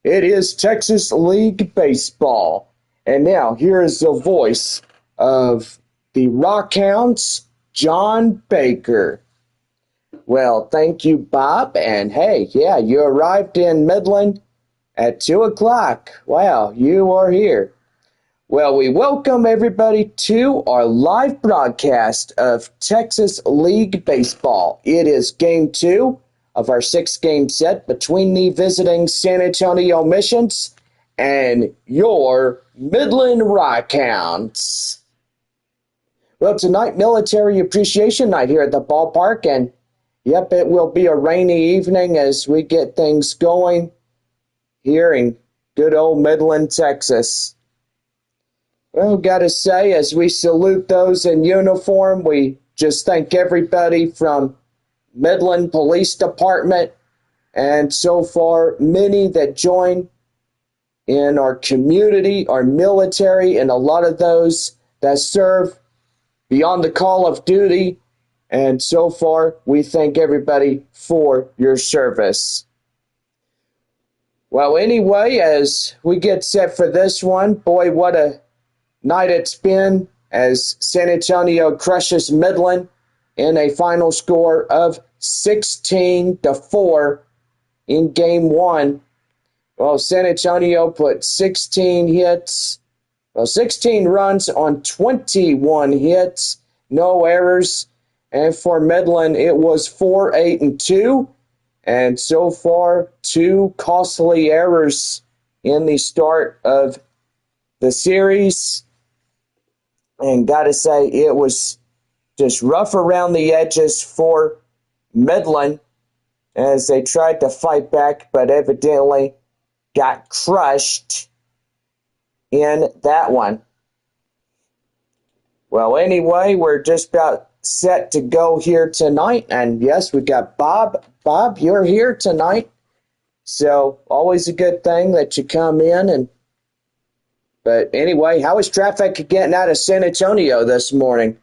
It is Texas League Baseball. And now here is the voice of the Rockhounds, John Baker. Well, thank you, Bob. And hey, yeah, you arrived in Midland at 2 o'clock. Wow, you are here. Well, we welcome everybody to our live broadcast of Texas League Baseball. It is game 2 of our 6-game set between the visiting San Antonio Missions and your Midland Rockhounds. Well, tonight, Military Appreciation Night here at the ballpark, and yep, it will be a rainy evening as we get things going here in good old Midland, Texas. Well, gotta say, as we salute those in uniform, we just thank everybody from Midland Police Department and so far many that join in our community, our military, and a lot of those that serve beyond the call of duty. And so far, we thank everybody for your service. Well, anyway, as we get set for this one, boy, what a night it's been as San Antonio crushes Midland in a final score of 16-4 in game 1. Well, San Antonio put 16 runs on 21 hits, no errors. And for Midland, it was 4-8-2. And so far, 2 costly errors in the start of the series. And gotta say, it was just rough around the edges for Midland as they tried to fight back, but evidently got crushed in that one. Well, anyway, we're just about set to go here tonight. And yes, we got Bob. Bob, you're here tonight. So always a good thing that you come in. But anyway, how was traffic getting out of San Antonio this morning?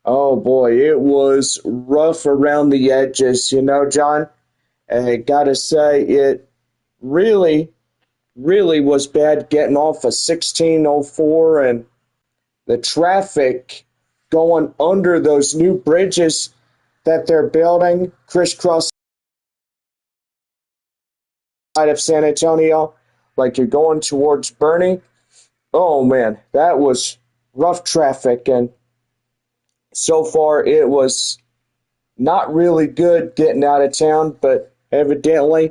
Oh boy, it was rough around the edges, John. And I gotta say, it really was bad getting off of 1604 and the traffic going under those new bridges that they're building, crisscross side of San Antonio, like you're going towards Bernie. Oh man, that was rough traffic, and so far it was not really good getting out of town, but evidently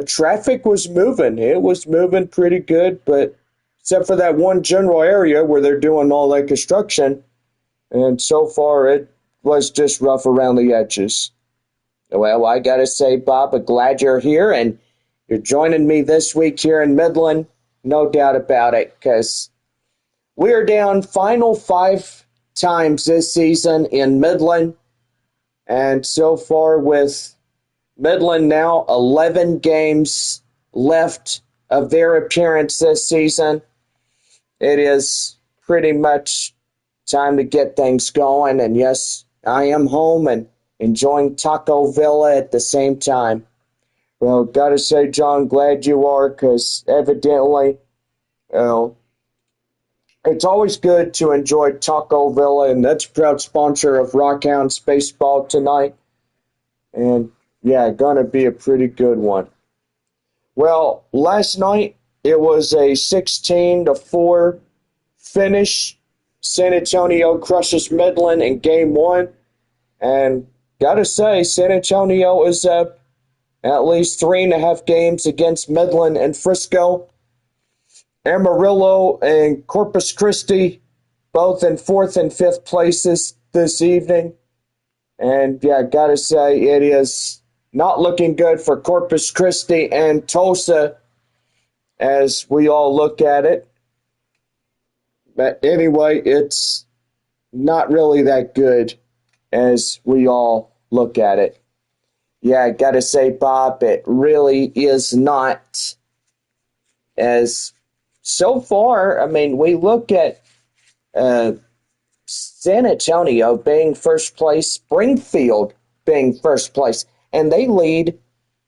traffic was moving. It was moving pretty good, but except for that one general area where they're doing all that construction, and so far it was just rough around the edges. Well, I gotta say, Bob, I'm glad you're here, and you're joining me this week here in Midland, no doubt about it, because we're down final 5 times this season in Midland, and so far with Midland now 11 games left of their appearance this season, it is pretty much time to get things going. And yes, I am home and enjoying Taco Villa at the same time. Well, gotta say, John, glad you are, because evidently, it's always good to enjoy Taco Villa, and that's a proud sponsor of Rockhounds Baseball tonight. And yeah, gonna be a pretty good one. Well, last night it was a 16-4 finish. San Antonio crushes Midland in game 1. And gotta say, San Antonio is up at least 3.5 games against Midland and Frisco. Amarillo and Corpus Christi both in 4th and 5th places this evening. And yeah, gotta say, it is not looking good for Corpus Christi and Tulsa as we all look at it. But anyway, it's not really that good as we all look at it. Yeah, I gotta say, Bob, it really is not. As so far, I mean, we look at San Antonio being first place, Springfield being first place, and they lead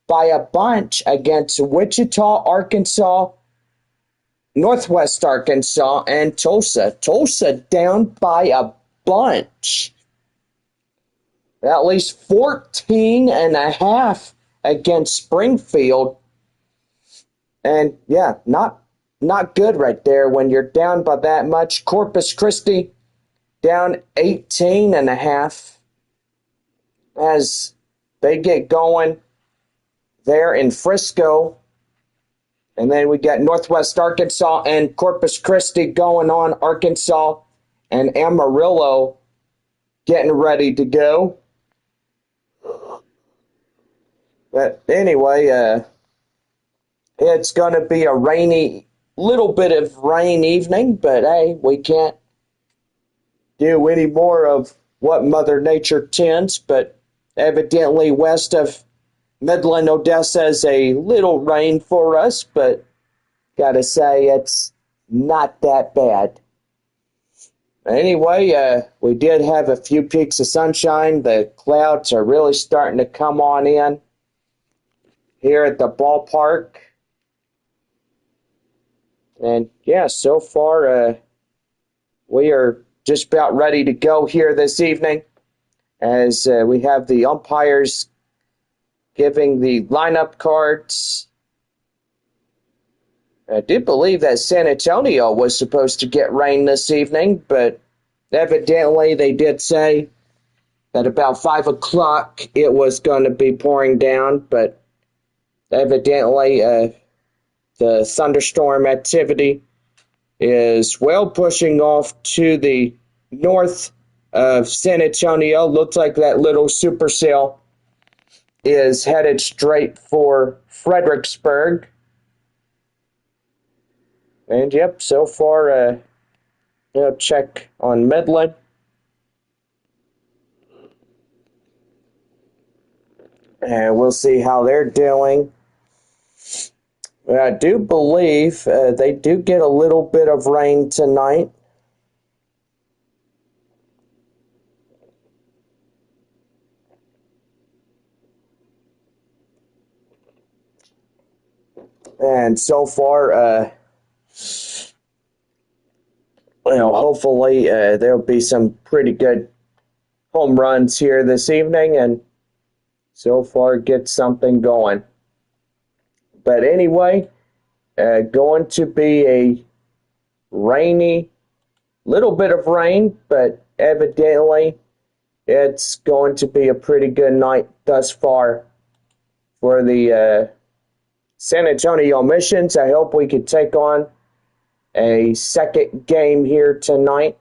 by a bunch against Wichita, Arkansas, Northwest Arkansas, and Tulsa. Tulsa down by a bunch. At least 14 and a half against Springfield. And yeah, not good right there when you're down by that much. Corpus Christi down 18 and a half as they get going there in Frisco. And then we got Northwest Arkansas and Corpus Christi going on. Arkansas and Amarillo getting ready to go. But anyway, it's going to be a little bit of rain evening, but hey, we can't do any more of what Mother Nature tends. But evidently west of Midland, Odessa is a little rain for us, but gotta say it's not that bad. Anyway, we did have a few peaks of sunshine. The clouds are really starting to come on in here at the ballpark. And yeah, so far we are just about ready to go here this evening as we have the umpires giving the lineup cards. I do believe that San Antonio was supposed to get rain this evening, but evidently they did say that about 5 o'clock it was going to be pouring down, but evidently the thunderstorm activity is well pushing off to the north of San Antonio. Looks like that little supercell is headed straight for Fredericksburg. And yep, so far, check on Midland. And we'll see how they're doing. I do believe they do get a little bit of rain tonight. And so far, hopefully there'll be some pretty good home runs here this evening and so far get something going. But anyway, going to be a rainy, little bit of rain, but evidently it's going to be a pretty good night thus far for the San Antonio Missions. I hope we could take on a second game here tonight.